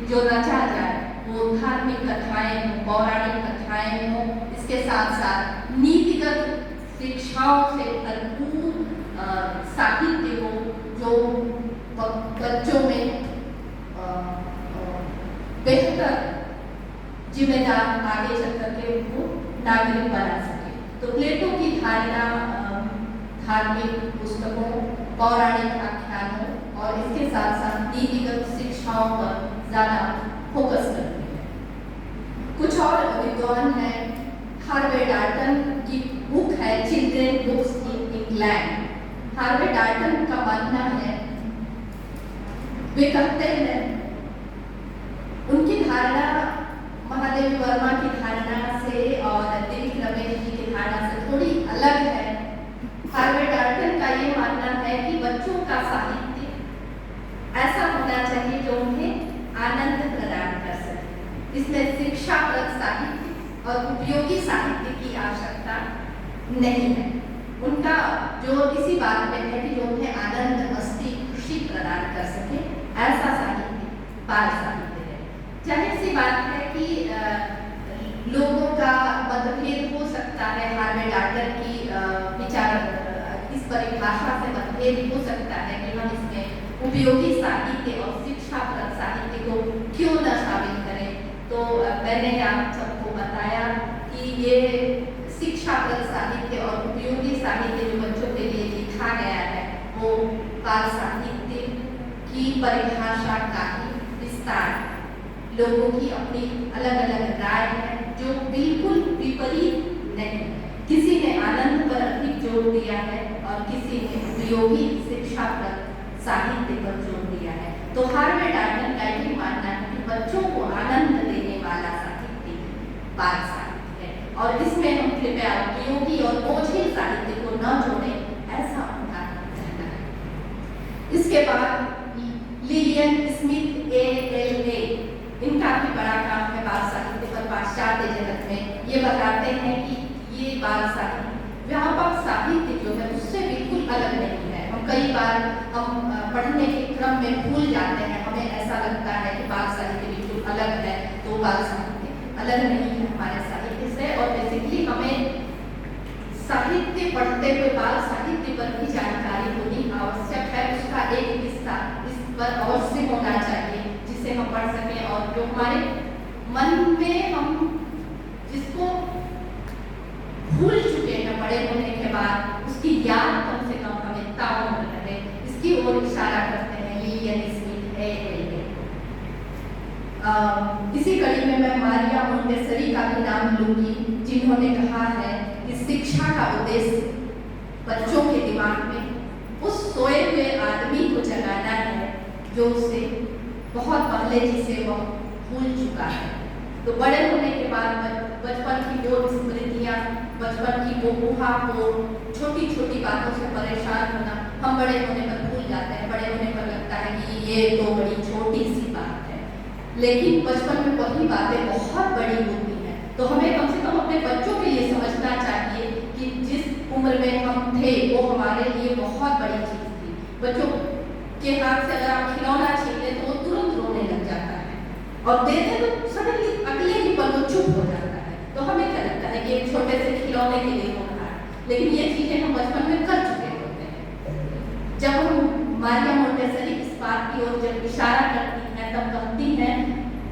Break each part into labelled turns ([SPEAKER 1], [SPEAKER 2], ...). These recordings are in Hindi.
[SPEAKER 1] जो रचा जाए वो धार्मिक कथाएं हो, पौराणिक कथाएं हो, इसके साथ साथ नीतिगत शिक्षाओं से भरपूर साहित्य हो जो बच्चों में बेहतर जिम्मेदार आगे चल करके उनको नागरिक बना सके। तो प्लेटो की धारणा धार्मिक पुस्तकों, पौराणिक आख्यानों और इसके साथ साथ नीतिगत शिक्षाओं पर ज्यादा फोकस करती है। कुछ और विद्वान हैं, हार्वे डाल्टन की बुक है children books in England. Harvey Dalton का मानना है, वे कहते हैं उनकी धारणा महादेवी वर्मा की धारणा से और दिलीप रमेश जी की धारणा से थोड़ी अलग है। हार्वे डाल्टन का ये मानना है कि बच्चों का साहित्य ऐसा होना चाहिए जो उन्हें आनंद प्रदान कर सके। इसमें शिक्षाप्रद साहित्य और उपयोगी साहित्य की आवश्यकता नहीं है। उनका जो इसी बात में है कि जो उन्हें आनंद, मस्ती, खुशी प्रदान कर सके, ऐसा साहित्य बाल साहित्य है। जाहिर सी बात है कि लोगों का मतभेद हो सकता है, हार्वे डाल्टन की विचार इस परिभाषा से मतभेद हो सकता है कि हम इसमें उपयोगी साहित्य और शिक्षाप्रद साहित्य को क्यों न शामिल करें। तो मैंने आप सबको बताया कि ये शिक्षाप्रद साहित्य और उपयोगी साहित्य जो बच्चों के लिए लिखा गया है वो बाल साहित्य की परिभाषा का ही विस्तार। लोगों की अपनी अलग अलग राय है जो बिल्कुल विपरीत नहीं। किसी ने आनंद पर अधिक जोर दिया है और किसी ने उपयोगी शिक्षाप्रद साहित्य पर जोर दिया है। तो हार्वे डाल्टन का ये मानना है कि बच्चों को आनंद देने वाला साहित्य बाल साहित्य है और इसमें हम कृपया उपयोगी और बोझिल साहित्य को न जोड़ें, ऐसा उनका कहना है। इसके बाद लिलियन स्मिथ ALA, इनका भी बड़ा काम है बाल साहित्य पर पाश्चात्य जगत में। ये बताते हैं कि ये बाल साहित्य व्यापक साहित्य जो है उससे बिल्कुल अलग नहीं है। हम कई बार हम पढ़ने के क्रम में भूल जाते हैं, हमें ऐसा लगता है कि बाल साहित्य बिल्कुल अलग है, तो बाल साहित्य अलग नहीं है हमारे साहित्य से। और बेसिकली हमें साहित्य पढ़ते हुए बाल साहित्य पर भी जानकारी होनी आवश्यक है। उसका एक हिस्सा इस पर अवश्य होना चाहिए जिसे हम पढ़ सकें और जो हमारे मन में हम जिसको भूल चुके हैं बड़े होने के बाद, उसकी याद कम से कम हमें ताउम्र रहे, इसकी ओर इशारा करते हैं लिलियन स्मिथ ALA। इसी कड़ी में मैं मारिया मोंटेसरी का भी नाम लूंगी, जिन्होंने कहा है कि शिक्षा का उद्देश्य बच्चों के दिमाग में उस सोए हुए आदमी को जगाना है जो उसे बहुत पहले जिसे वह भूल चुका है। तो बड़े होने के बाद बचपन की वो स्मृतियाँ, बचपन की वो ऊहापोह, छोटी छोटी बातों से परेशान होना हम बड़े होने पर भूल जाते हैं। बड़े होने पर लगता है कि ये तो बड़ी छोटी सी बात है, लेकिन बचपन में वही बातें बहुत बड़ी होती हैं। तो हमें कम से कम अपने बच्चों के लिए समझना चाहिए कि जिस उम्र में हम थे वो हमारे लिए बहुत बड़ी चीज़ थी। बच्चों के हाथ से अगर आप खिलौना छीन ले तो वो तुरंत रोने लग जाता है और देते तो सडनली अगले ही पल वो चुप हो जाता है। तो हमें क्या लगता है कि एक छोटे से खिलौने के लिए होना है, लेकिन ये चीजें हम बचपन में कर चुके होते हैं। जब हम मारिया मोंटेसरी इस बात की ओर जब इशारा करती हैं तब कहती हैं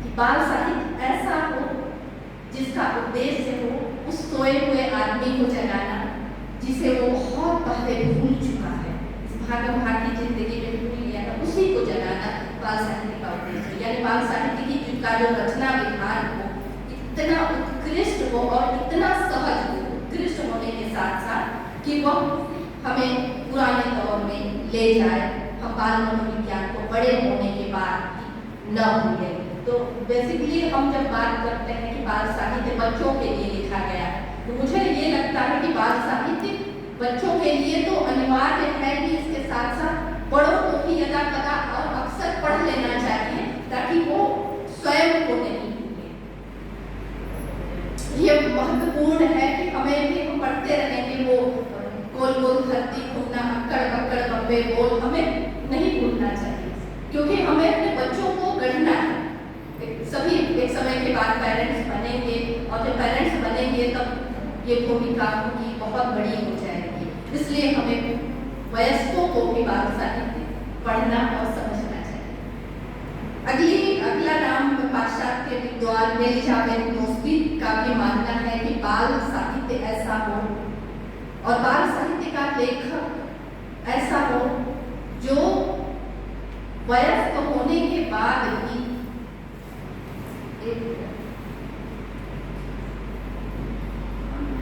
[SPEAKER 1] कि बाल साहित्य ऐसा हो जिसका उद्देश्य हो उस सोए हुए आदमी को जगाना जिसे वो बहुत पहले भूल चुका है, इस भागम भाग की जिंदगी में भूल गया है, उसी को जगाना बाल साहित्य का उद्देश्य। यानी बाल साहित्य की का जो रचना विधान हो इतना उत्कृष्ट हो और इतना सहज हो, उत्कृष्ट होने के साथ साथ कि वह हमें पुराने दौर में ले जाए, हम बाल मनोविज्ञान को बड़े होने के बाद न भूलें। तो बेसिकली हम जब बात करते हैं कि बाल साहित्य बच्चों के लिए लिखा गया है, तो मुझे ये लगता है कि बाल साहित्य बच्चों के लिए तो अनिवार्य है कि इसके साथ साथ बड़ों को भी यदा कदा और अक्सर पढ़ लेना चाहिए ताकि वो स्वयं को नहीं भूले। ये महत्वपूर्ण है कि हमें भी हम पढ़ते रहेंगे वो गोल गोल धरती घूमना, अक्कड़ बक्कड़ बम्बे बोल, हमें नहीं भूलना चाहिए क्योंकि हमें अपने बच्चों को गढ़ना है। ये भूमिका उनकी बहुत बड़ी हो जाएगी। इसलिए हमें वयस्कों को भी बाल साहित्य पढ़ना और समझना चाहिए। अगला नाम पाश्चात्य विद्वान एलिजाबेथ मोस्बी का भी मानना है कि बाल साहित्य ऐसा हो और बाल साहित्य का लेखक ऐसा हो जो वयस्क होने के बाद